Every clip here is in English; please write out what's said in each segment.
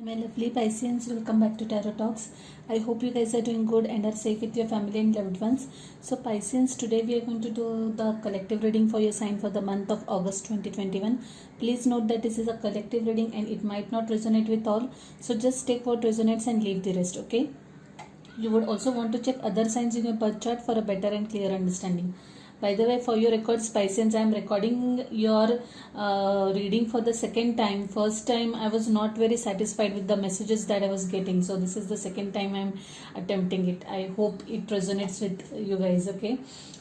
My lovely Pisceans, welcome back to Tarot Talks. I hope you guys are doing good and are safe with your family and loved ones. So Pisceans, today we are going to do the collective reading for your sign for the month of August 2021. Please note that this is a collective reading and it might not resonate with all. So just take what resonates and leave the rest, okay? You would also want to check other signs in your birth chart for a better and clear understanding. By the way, for your records, Pisceans, I am recording your reading for the second time. First time, I was not very satisfied with the messages that I was getting. So this is the second time I am attempting it. I hope it resonates with you guys, okay?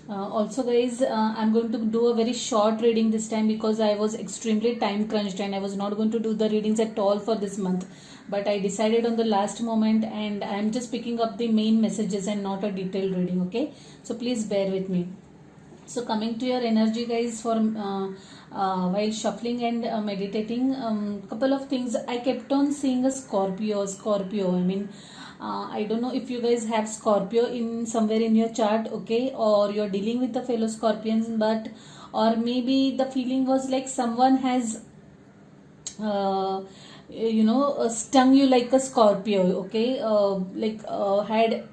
Also guys, I'm going to do a very short reading this time because I was extremely time crunched and I was not going to do the readings at all for this month. But I decided on the last moment and I'm just picking up the main messages and not a detailed reading, okay? So please bear with me. So coming to your energy guys, for while shuffling and meditating, couple of things. I kept on seeing a Scorpio. I mean, I don't know if you guys have Scorpio in somewhere in your chart, okay, or you're dealing with the fellow Scorpions, but or maybe the feeling was like someone has stung you like a Scorpio, okay, had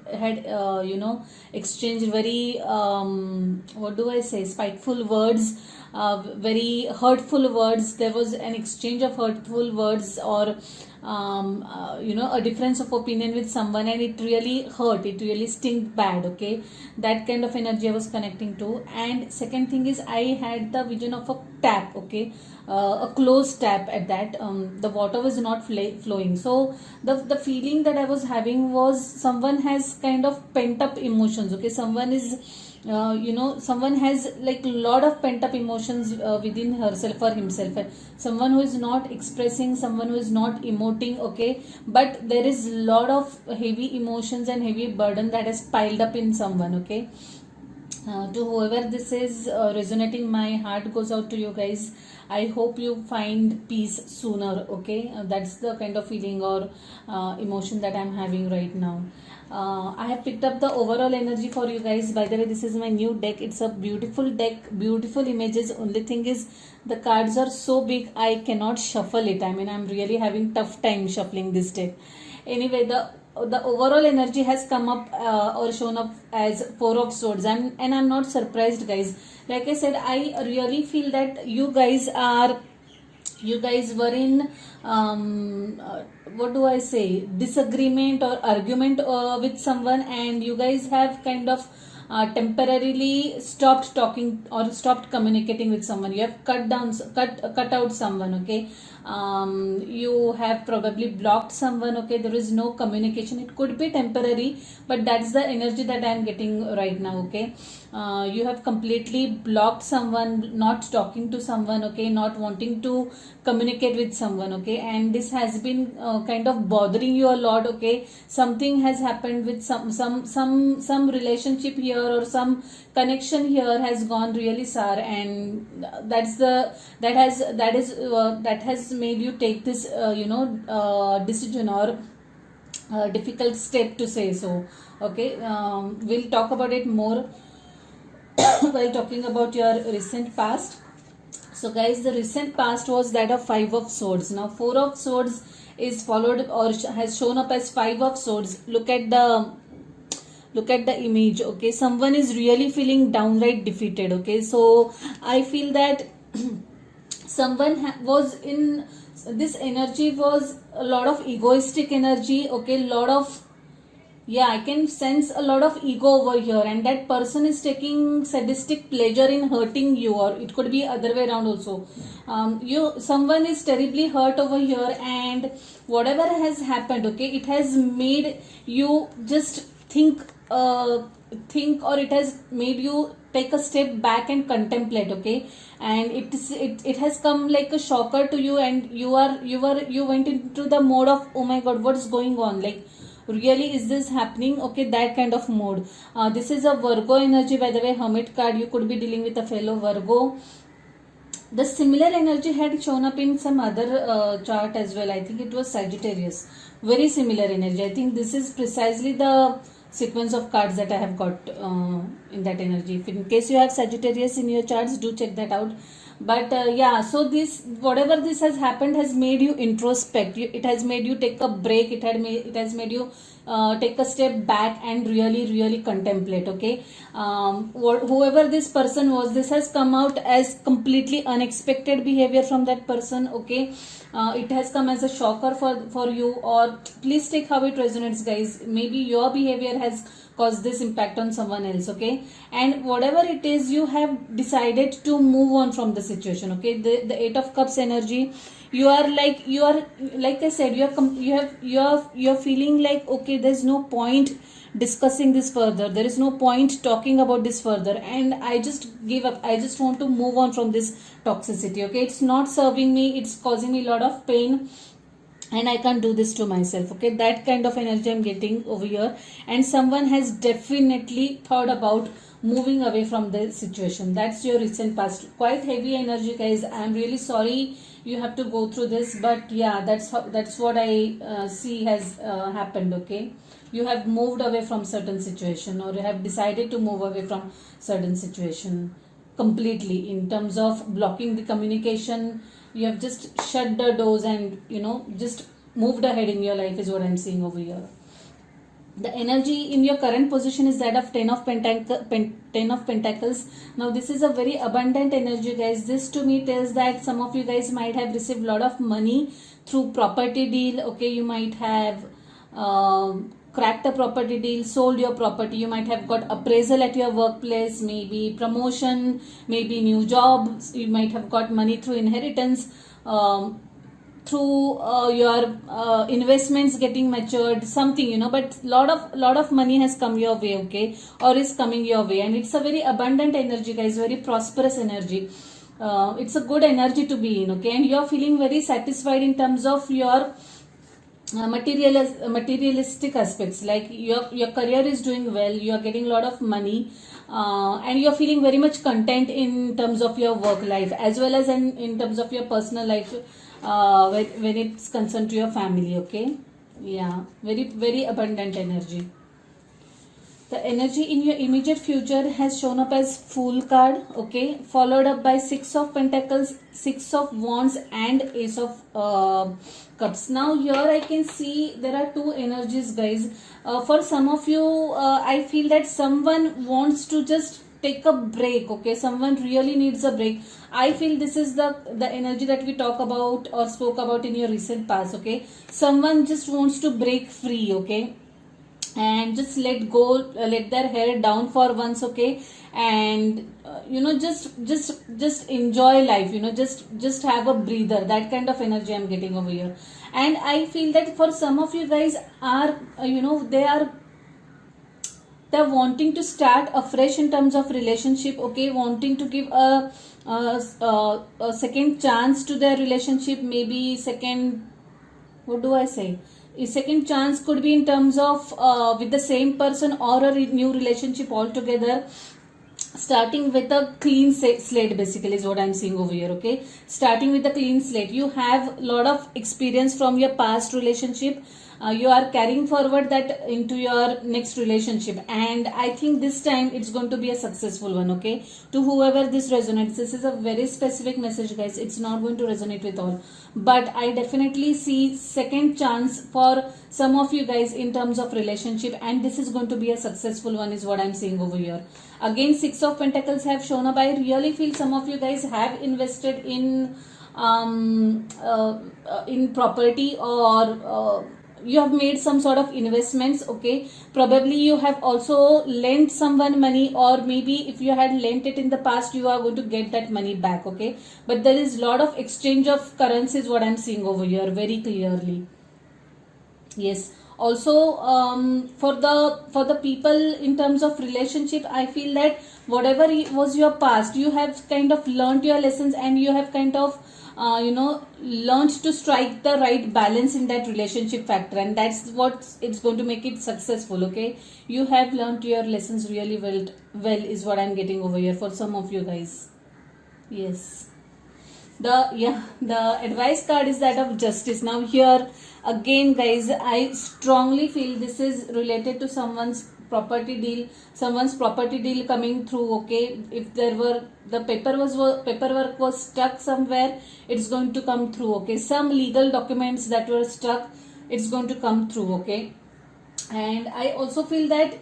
exchanged very what do I say, spiteful words, very hurtful words. There was an exchange of hurtful words or a difference of opinion with someone, and it really hurt, it really stinged bad, okay. That kind of energy I was connecting to. And second thing is, I had the vision of a tap, okay, a closed tap at that. The water was not flowing, so the feeling that I was having was someone has kind of pent up emotions, okay. Someone is someone has like a lot of pent up emotions within herself or himself. Someone who is not expressing, someone who is not emoting, okay, but there is a lot of heavy emotions and heavy burden that has piled up in someone, okay. To whoever this is resonating, my heart goes out to you guys. I hope you find peace sooner, okay. That's the kind of feeling or emotion that I'm having right now. I have picked up the overall energy for you guys. By the way, this is my new deck. It's a beautiful deck, beautiful images. Only thing is, the cards are so big I cannot shuffle it. I mean, I'm really having tough time shuffling this deck. Anyway, the overall energy has come up or shown up as Four of Swords, and I'm not surprised guys. Like I said, I really feel that you guys were in what do I say, disagreement or argument with someone, and you guys have kind of temporarily stopped talking or stopped communicating with someone. You have cut out someone, okay. You have probably blocked someone, okay. There is no communication. It could be temporary, but that's the energy that I am getting right now, okay. You have completely blocked someone, not talking to someone, okay, not wanting to communicate with someone, okay, and this has been kind of bothering you a lot, okay. Something has happened with some relationship here, or some connection here has gone really sour, and that has made you take this decision or difficult step, to say so, okay. We'll talk about it more while talking about your recent past. So guys, the recent past was that of Five of Swords. Now Four of Swords is followed or has shown up as Five of Swords. Look at the image, okay. Someone is really feeling downright defeated, okay. So I feel that someone was in this energy, was a lot of egoistic energy, okay. Lot of, yeah, I can sense a lot of ego over here, and that person is taking sadistic pleasure in hurting you, or it could be other way around also. Someone is terribly hurt over here, and whatever has happened, okay, it has made you just think, or it has made you take a step back and contemplate, okay. And it has come like a shocker to you, and you went into the mode of, oh my god, what's going on, like really is this happening, okay, that kind of mode. This is a Virgo energy, by the way, Hermit card. You could be dealing with a fellow Virgo. The similar energy had shown up in some other chart as well. I think it was Sagittarius. Very similar energy. I think this is precisely the sequence of cards that I have got in that energy. If in case you have Sagittarius in your charts, do check that out. but yeah, so this, whatever this has happened, has made you introspect. It has made you take a break. It has made you take a step back and really contemplate. Okay, whoever this person was, this has come out as completely unexpected behavior from that person. Okay, it has come as a shocker for you, or please take how it resonates, guys. Maybe your behavior has caused this impact on someone else. Okay, and whatever it is, you have decided to move on from the situation. Okay, the 8 of Cups energy, you are like I said, you're feeling like, okay, there's no point discussing this further, there is no point talking about this further, and I just give up. I just want to move on from this toxicity. Okay, it's not serving me, it's causing me a lot of pain, and I can't do this to myself. Okay, that kind of energy I'm getting over here, and someone has definitely thought about moving away from the situation. That's your recent past. Quite heavy energy, guys. I'm really sorry you have to go through this, but yeah, that's what I see has happened. Okay, you have moved away from certain situation, or you have decided to move away from certain situation completely, in terms of blocking the communication. You have just shut the doors and just moved ahead in your life, is what I'm seeing over here. The energy in your current position is that of 10 of Pentacles. Now this is a very abundant energy, guys. This to me tells that some of you guys might have received a lot of money through property deal. Okay, you might have cracked a property deal, sold your property. You might have got appraisal at your workplace, maybe promotion, maybe new job. You might have got money through inheritance, through your investments getting matured, something, but lot of money has come your way. Okay, or is coming your way, and it's a very abundant energy, guys, very prosperous energy. It's a good energy to be in. Okay, and you're feeling very satisfied in terms of your materialistic aspects, like your career is doing well, you are getting a lot of money, and you're feeling very much content in terms of your work life, as well as in terms of your personal life, when it's concerned to your family. Okay, yeah, very abundant energy. The energy in your immediate future has shown up as Fool card. Okay, followed up by 6 of Pentacles, 6 of Wands, and Ace of Cups. Now here I can see there are two energies, guys. For some of you, I feel that someone wants to just take a break. Okay, someone really needs a break. I feel this is the energy that we talk about or spoke about in your recent past. Okay, someone just wants to break free. Okay, and just let go, let their hair down for once. Okay, and just enjoy life, just have a breather. That kind of energy I'm getting over here. And I feel that for some of you guys are they're wanting to start afresh in terms of relationship. Okay, wanting to give a second chance to their relationship, maybe second, what do I say, a second chance could be in terms of with the same person, or a new relationship altogether, starting with a clean slate, basically, is what I'm seeing over here. Okay, starting with a clean slate. You have a lot of experience from your past relationship. You are carrying forward that into your next relationship, and I think this time it's going to be a successful one. Okay, to whoever this resonates, this is a very specific message, guys. It's not going to resonate with all, but I definitely see second chance for some of you guys in terms of relationship, and this is going to be a successful one, is what I'm seeing over here. Again, 6 of Pentacles have shown up. I really feel some of you guys have invested in property, or you have made some sort of investments. Okay, probably you have also lent someone money, or maybe if you had lent it in the past, you are going to get that money back. Okay, but there is a lot of exchange of currencies, what I'm seeing over here very clearly. Yes, also for the people in terms of relationship, I feel that whatever was your past, you have kind of learned your lessons, and you have kind of learned to strike the right balance in that relationship factor, and that's what it's going to make it successful. Okay, you have learned your lessons really well, is what I'm getting over here for some of you guys. Yes, the advice card is that of Justice. Now here again, guys, I strongly feel this is related to someone's property deal, someone's property deal coming through. Okay, if there were the paperwork was stuck somewhere, it's going to come through. Okay, some legal documents that were stuck, it's going to come through. Okay, and I also feel that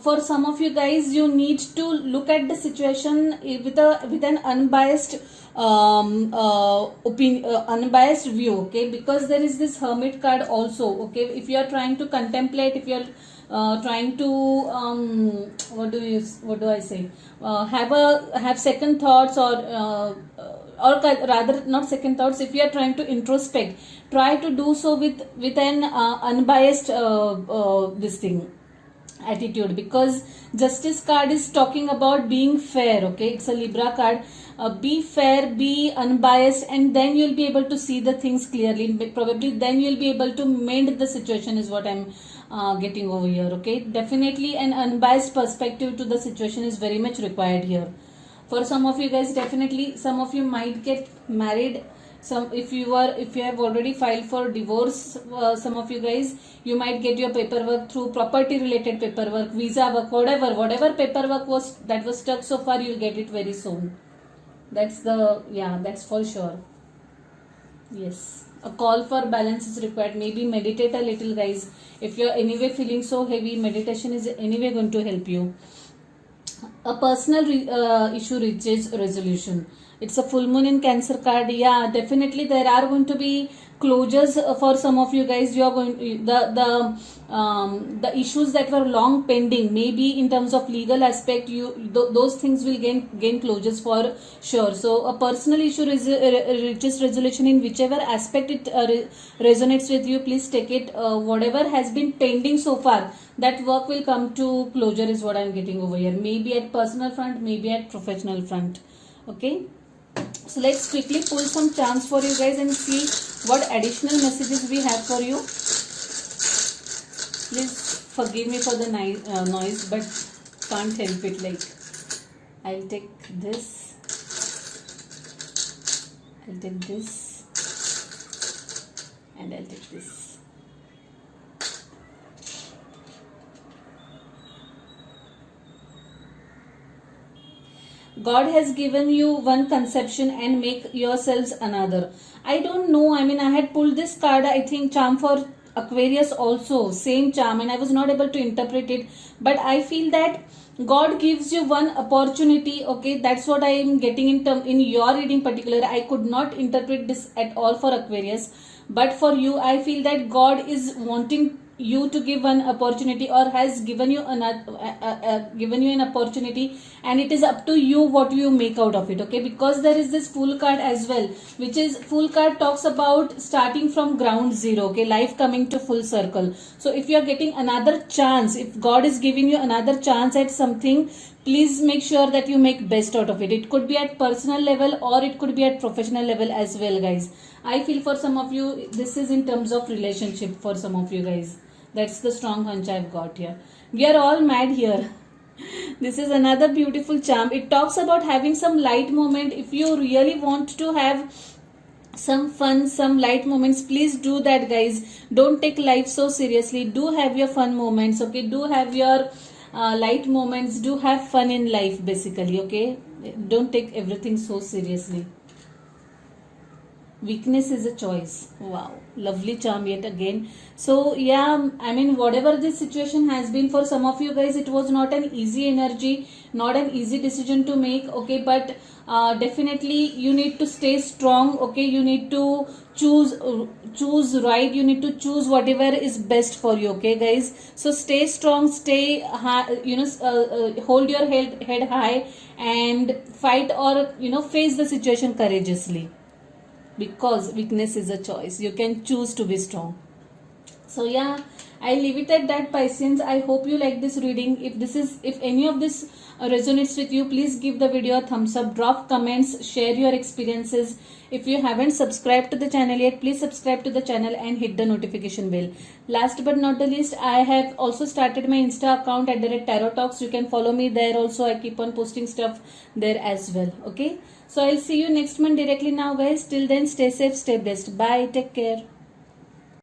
for some of you guys, you need to look at the situation with an unbiased unbiased view. Okay, because there is this Hermit card also. Okay, if you are trying to contemplate, if you are trying to what do I say, have second thoughts, or rather not second thoughts, if you are trying to introspect, try to do so with an unbiased this thing attitude, because Justice card is talking about being fair. Okay, it's a Libra card. Be fair, be unbiased, and then you'll be able to see the things clearly. Probably then you'll be able to mend the situation, is what I'm getting over here. Okay, definitely an unbiased perspective to the situation is very much required here. For some of you guys, definitely some of you might get married. Some, if you have already filed for divorce, some of you guys, you might get your paperwork through, property related paperwork, visa work, whatever paperwork was stuck so far, you'll get it very soon. That's for sure. Yes, a call for balance is required. Maybe meditate a little, guys. If you're anyway feeling so heavy, meditation is anyway going to help you. A personal issue reaches resolution. It's a full moon in Cancer card. Yeah, definitely there are going to be closures for some of you guys. You are going the issues that were long pending, maybe in terms of legal aspect, those things will gain closures for sure. So a personal issue reaches resolution in whichever aspect it resonates with you. Please take it. Whatever has been pending so far, that work will come to closure, is what I'm getting over here. Maybe at personal front, maybe at professional front. Okay. So let's quickly pull some charms for you guys and see what additional messages we have for you. Please forgive me for the noise, but can't help it. Like, I'll take this, and I'll take this. God has given you one conception and make yourselves another. I don't know. I mean, I had pulled this card, I think, charm for Aquarius also, same charm, and I was not able to interpret it. But I feel that God gives you one opportunity. Okay, that's what I am getting in your reading particular. I could not interpret this at all for Aquarius, but for you, I feel that God is wanting you to give one opportunity, or has given you an opportunity, and it is up to you what you make out of it. Okay, because there is this Fool card as well, which is Fool card talks about starting from ground zero. Okay, life coming to full circle. So if you are getting another chance, if God is giving you another chance at something, please make sure that you make best out of it. It could be at personal level, or it could be at professional level as well, guys. I feel for some of you, this is in terms of relationship for some of you guys. That's the strong hunch I've got here. We are all mad here. This is another beautiful charm. It talks about having some light moment. If you really want to have some fun, some light moments, please do that, guys. Don't take life so seriously. Do have your fun moments. Okay, do have your light moments. Do have fun in life, basically. Okay, don't take everything so seriously. Weakness is a choice. Wow, lovely charm yet again. So yeah, I mean, whatever this situation has been, for some of you guys, it was not an easy energy, not an easy decision to make. Okay, but definitely you need to stay strong. Okay, you need to choose right. You need to choose whatever is best for you. Okay, guys, so stay strong, stay high, hold your head high, and fight, or face the situation courageously, because weakness is a choice. You can choose to be strong. So yeah, I leave it at that, Pisceans. I hope you like this reading. If any of this resonates with you, please give the video a thumbs up, drop comments, share your experiences. If you haven't subscribed to the channel yet, please subscribe to the channel and hit the notification bell. Last but not the least, I have also started my Insta account at Tarot Talks. You can follow me there also. I keep on posting stuff there as well. Okay, so I'll see you next month directly now, guys. Till then, stay safe, stay blessed. Bye, take care.